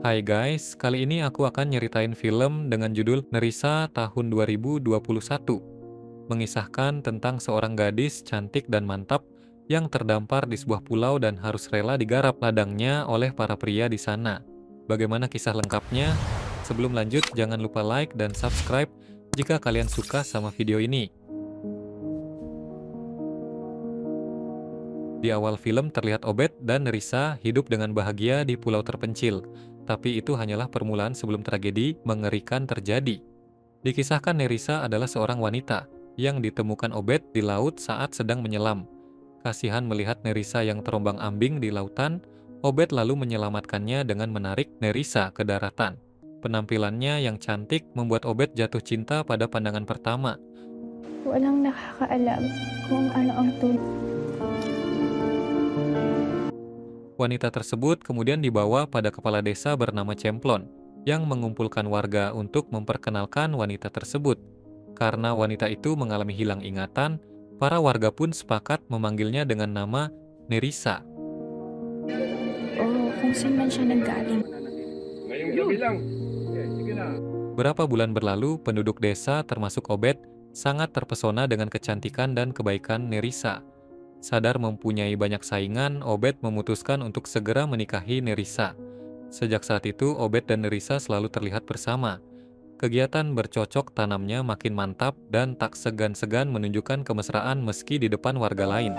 Hai guys, kali ini aku akan nyeritain film dengan judul Nerissa tahun 2021. Mengisahkan tentang seorang gadis cantik dan mantap yang terdampar di sebuah pulau dan harus rela digarap ladangnya oleh para pria di sana. Bagaimana kisah lengkapnya? Sebelum lanjut, jangan lupa like dan subscribe jika kalian suka sama video ini. Di awal film terlihat Obed dan Nerissa hidup dengan bahagia di pulau terpencil, tapi itu hanyalah permulaan sebelum tragedi mengerikan terjadi. Dikisahkan Nerissa adalah seorang wanita yang ditemukan Obed di laut saat sedang menyelam. Kasihan melihat Nerissa yang terombang-ambing di lautan, Obed lalu menyelamatkannya dengan menarik Nerissa ke daratan. Penampilannya yang cantik membuat Obed jatuh cinta pada pandangan pertama. Walang nakakaalam kung ano ang tunay. Wanita tersebut kemudian dibawa pada kepala desa bernama Cemplon, yang mengumpulkan warga untuk memperkenalkan wanita tersebut. Karena wanita itu mengalami hilang ingatan, para warga pun sepakat memanggilnya dengan nama Nerissa. O kung saan man siya nanggaling. Ngayong gabi lang. Sige na. Berapa bulan berlalu, penduduk desa termasuk Obed sangat terpesona dengan kecantikan dan kebaikan Nerissa. Sadar mempunyai banyak saingan, Obed memutuskan untuk segera menikahi Nerissa. Sejak saat itu, Obed dan Nerissa selalu terlihat bersama. Kegiatan bercocok tanamnya makin mantap dan tak segan-segan menunjukkan kemesraan meski di depan warga lain.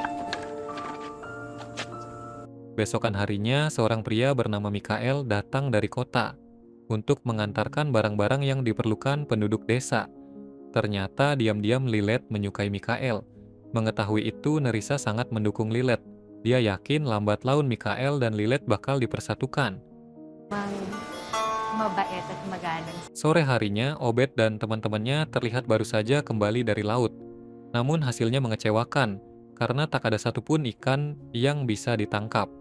Besokan harinya, seorang pria bernama Mikael datang dari kota untuk mengantarkan barang-barang yang diperlukan penduduk desa. Ternyata diam-diam Lilet menyukai Mikael. Mengetahui itu, Nerissa sangat mendukung Lilet. Dia yakin lambat laun Mikael dan Lilet bakal dipersatukan. Mabait at magalang. Sore harinya, Obed dan teman-temannya terlihat baru saja kembali dari laut. Namun hasilnya mengecewakan, karena tak ada satupun ikan yang bisa ditangkap.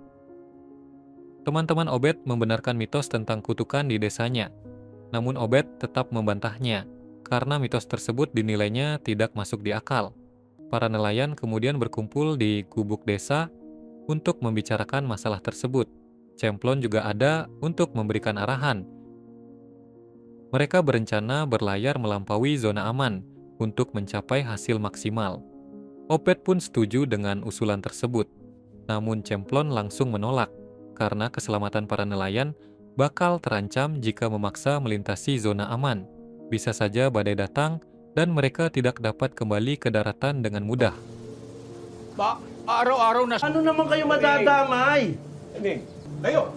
Teman-teman Obed membenarkan mitos tentang kutukan di desanya. Namun Obed tetap membantahnya, karena mitos tersebut dinilainya tidak masuk di akal. Para nelayan kemudian berkumpul di gubuk desa untuk membicarakan masalah tersebut. Cemplon juga ada untuk memberikan arahan. Mereka berencana berlayar melampaui zona aman untuk mencapai hasil maksimal. Obed pun setuju dengan usulan tersebut. Namun Cemplon langsung menolak, karena keselamatan para nelayan bakal terancam jika memaksa melintasi zona aman. Bisa saja badai datang dan mereka tidak dapat kembali ke daratan dengan mudah. Araw-araw na... Ano naman kayo madadamay? Hindi. Kayo.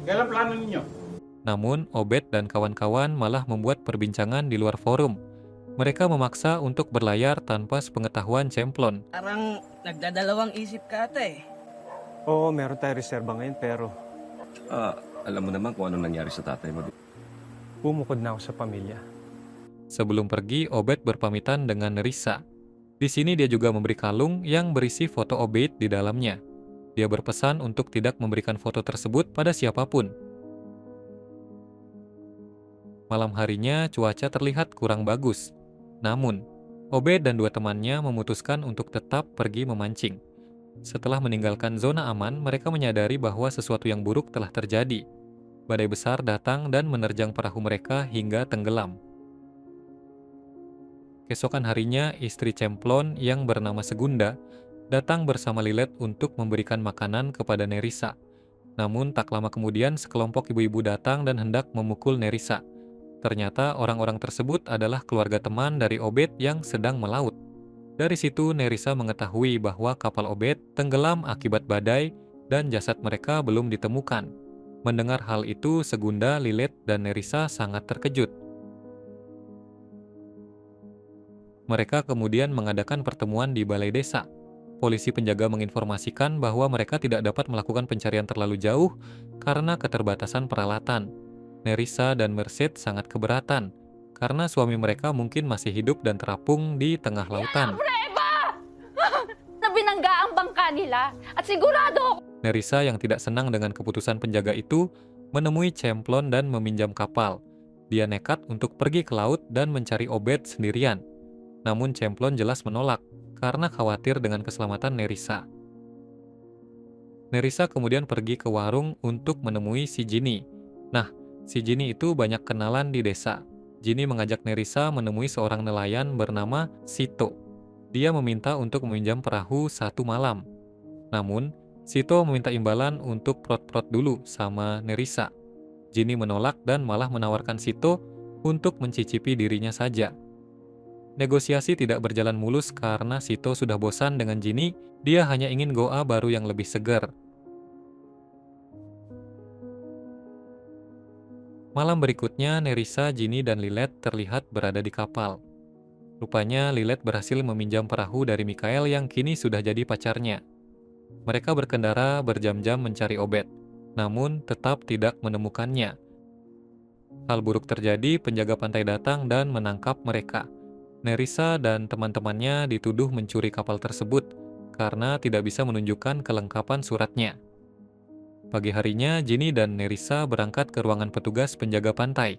Kailan plano ninyo? Namun, Obed dan kawan-kawan malah membuat perbincangan di luar forum. Mereka memaksa untuk berlayar tanpa sepengetahuan Cemplon. Parang nagdadalawang isip ka ata eh. Oo, meron tayo reserba ngayon pero Alam mo naman kung ano nangyari sa tatay mo. bumukod na ako sa pamilya. Sebelum pergi, Obed berpamitan dengan Nerissa. Di sini dia juga memberi kalung yang berisi foto Obed di dalamnya. Dia berpesan untuk tidak memberikan foto tersebut pada siapapun. Malam harinya, cuaca terlihat kurang bagus. Namun, Obed dan dua temannya memutuskan untuk tetap pergi memancing. Setelah meninggalkan zona aman, mereka menyadari bahwa sesuatu yang buruk telah terjadi. Badai besar datang dan menerjang perahu mereka hingga tenggelam. Keesokan harinya, istri Cemplon yang bernama Segunda datang bersama Lilet untuk memberikan makanan kepada Nerissa. Namun tak lama kemudian sekelompok ibu-ibu datang dan hendak memukul Nerissa. Ternyata orang-orang tersebut adalah keluarga teman dari Obed yang sedang melaut. Dari situ Nerissa mengetahui bahwa kapal Obed tenggelam akibat badai dan jasad mereka belum ditemukan. Mendengar hal itu, Segunda, Lilet, dan Nerissa sangat terkejut. Mereka kemudian mengadakan pertemuan di balai desa. Polisi penjaga menginformasikan bahwa mereka tidak dapat melakukan pencarian terlalu jauh karena keterbatasan peralatan. Nerissa dan Merced sangat keberatan, karena suami mereka mungkin masih hidup dan terapung di tengah lautan. Na binangga ang bangka nila at sigurado Nerissa yang tidak senang dengan keputusan penjaga itu menemui Cemplon dan meminjam kapal. Dia nekat untuk pergi ke laut dan mencari Obed sendirian. Namun Cemplon jelas menolak karena khawatir dengan keselamatan Nerissa. Nerissa kemudian pergi ke warung untuk menemui si Ginny. Nah, si Jini itu banyak kenalan di desa. Jini mengajak Nerissa menemui seorang nelayan bernama Sito. Dia meminta untuk meminjam perahu 1 malam. Namun, Sito meminta imbalan untuk prot-prot dulu sama Nerissa. Jini menolak dan malah menawarkan Sito untuk mencicipi dirinya saja. Negosiasi tidak berjalan mulus karena Sito sudah bosan dengan Jini, dia hanya ingin goa baru yang lebih segar. Malam berikutnya, Nerissa, Jini, dan Lilet terlihat berada di kapal. Rupanya Lilet berhasil meminjam perahu dari Mikael yang kini sudah jadi pacarnya. Mereka berkendara berjam-jam mencari Obed, namun tetap tidak menemukannya. Hal buruk terjadi, penjaga pantai datang dan menangkap mereka. Nerissa dan teman-temannya dituduh mencuri kapal tersebut karena tidak bisa menunjukkan kelengkapan suratnya. Pagi harinya, Jini dan Nerissa berangkat ke ruangan petugas penjaga pantai.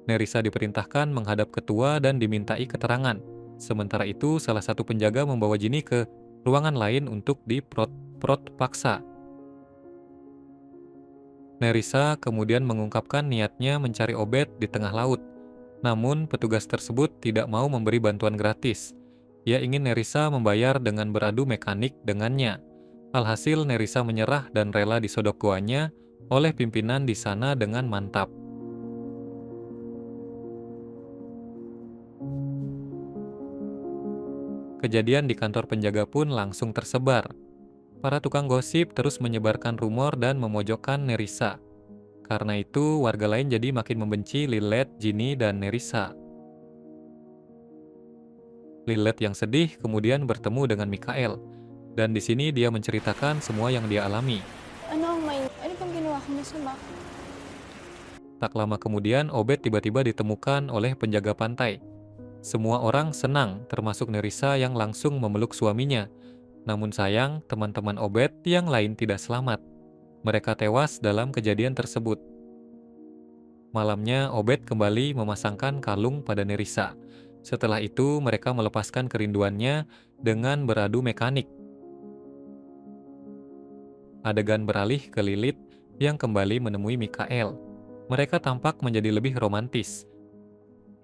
Nerissa diperintahkan menghadap ketua dan dimintai keterangan. Sementara itu, salah satu penjaga membawa Jini ke ruangan lain untuk diprot paksa. Nerissa kemudian mengungkapkan niatnya mencari Obed di tengah laut. Namun, petugas tersebut tidak mau memberi bantuan gratis. Ia ingin Nerissa membayar dengan beradu mekanik dengannya. Alhasil, Nerissa menyerah dan rela disodok goanya oleh pimpinan di sana dengan mantap. Kejadian di kantor penjaga pun langsung tersebar. Para tukang gosip terus menyebarkan rumor dan memojokkan Nerissa. Karena itu, warga lain jadi makin membenci Lilet, Jini, dan Nerissa. Lilet yang sedih kemudian bertemu dengan Mikael. Dan di sini dia menceritakan semua yang dia alami. Ano bang ginawa ko masama? Tak lama kemudian, Obed tiba-tiba ditemukan oleh penjaga pantai. Semua orang senang, termasuk Nerissa yang langsung memeluk suaminya. Namun sayang, teman-teman Obed yang lain tidak selamat. Mereka tewas dalam kejadian tersebut. Malamnya, Obed kembali memasangkan kalung pada Nerissa. Setelah itu, mereka melepaskan kerinduannya dengan beradu mekanik. Adegan beralih ke Lilith yang kembali menemui Mikael. Mereka tampak menjadi lebih romantis.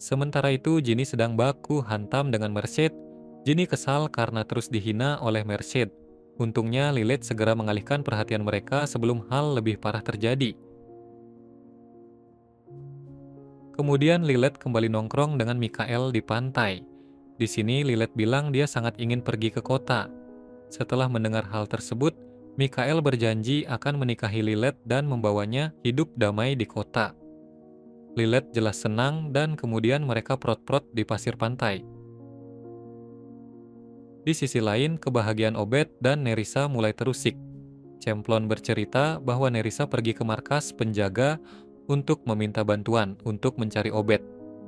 Sementara itu, Jini sedang baku hantam dengan Merced. Jini kesal karena terus dihina oleh Merced. Untungnya, Lilith segera mengalihkan perhatian mereka sebelum hal lebih parah terjadi. Kemudian Lilith kembali nongkrong dengan Mikael di pantai. Di sini Lilith bilang dia sangat ingin pergi ke kota. Setelah mendengar hal tersebut, Mikael berjanji akan menikahi Lilith dan membawanya hidup damai di kota. Lilith jelas senang dan kemudian mereka prot-prot di pasir pantai. Di sisi lain, kebahagiaan Obed dan Nerissa mulai terusik. Cemplon bercerita bahwa Nerissa pergi ke markas penjaga untuk meminta bantuan untuk mencari Obed.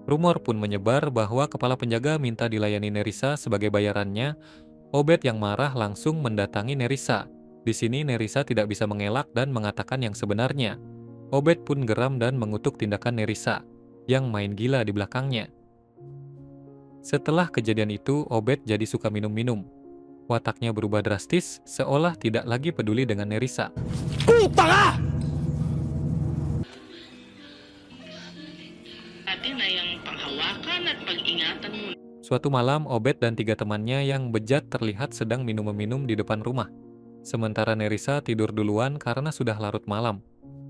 Rumor pun menyebar bahwa kepala penjaga minta dilayani Nerissa sebagai bayarannya. Obed yang marah langsung mendatangi Nerissa. Di sini Nerissa tidak bisa mengelak dan mengatakan yang sebenarnya. Obed pun geram dan mengutuk tindakan Nerissa yang main gila di belakangnya. Setelah kejadian itu, Obed jadi suka minum-minum. Wataknya berubah drastis, seolah tidak lagi peduli dengan Nerissa. Atin na yung panghawakan at pag-ingatan mo. Suatu malam, Obed dan 3 temannya yang bejat terlihat sedang minum-minum di depan rumah. Sementara Nerissa tidur duluan karena sudah larut malam.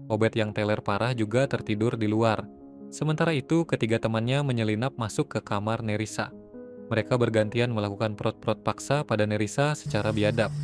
Obed yang teler parah juga tertidur di luar. Sementara itu, ketiga temannya menyelinap masuk ke kamar Nerissa. Mereka bergantian melakukan prot-prot paksa pada Nerissa secara biadab.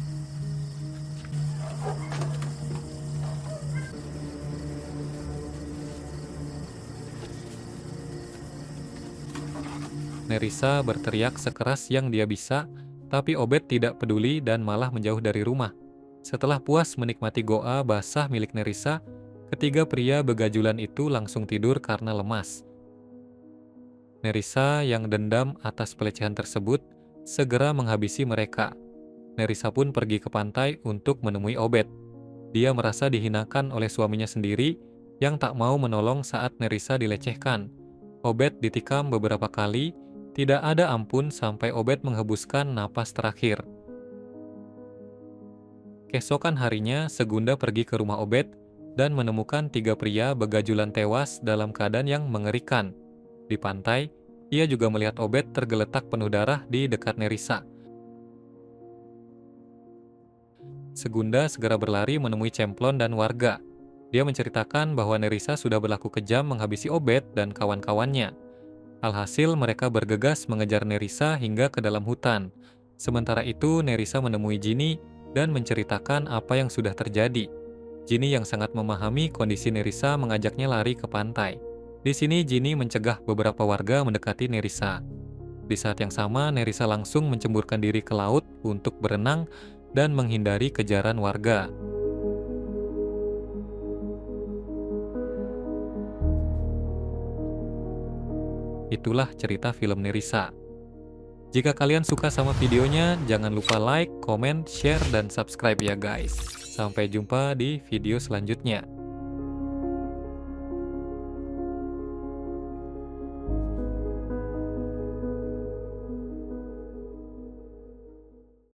Nerissa berteriak sekeras yang dia bisa, tapi Obed tidak peduli dan malah menjauh dari rumah. Setelah puas menikmati goa basah milik Nerissa, ketiga pria begajulan itu langsung tidur karena lemas. Nerissa yang dendam atas pelecehan tersebut segera menghabisi mereka. Nerissa pun pergi ke pantai untuk menemui Obed. Dia merasa dihinakan oleh suaminya sendiri yang tak mau menolong saat Nerissa dilecehkan. Obed ditikam beberapa kali, tidak ada ampun sampai Obed menghembuskan napas terakhir. Keesokan harinya, Segunda pergi ke rumah Obed dan menemukan 3 pria begajulan tewas dalam keadaan yang mengerikan. Di pantai, ia juga melihat Obed tergeletak penuh darah di dekat Nerissa. Segunda segera berlari menemui Cemplon dan warga. Dia menceritakan bahwa Nerissa sudah berlaku kejam menghabisi Obed dan kawan-kawannya. Alhasil mereka bergegas mengejar Nerissa hingga ke dalam hutan. Sementara itu Nerissa menemui Ginny dan menceritakan apa yang sudah terjadi. Ginny yang sangat memahami kondisi Nerissa mengajaknya lari ke pantai. Di sini Ginny mencegah beberapa warga mendekati Nerissa. Di saat yang sama Nerissa langsung mencemburkan diri ke laut untuk berenang dan menghindari kejaran warga. Itulah cerita film Nerissa. Jika kalian suka sama videonya, jangan lupa like, komen, share, dan subscribe ya guys. Sampai jumpa di video selanjutnya.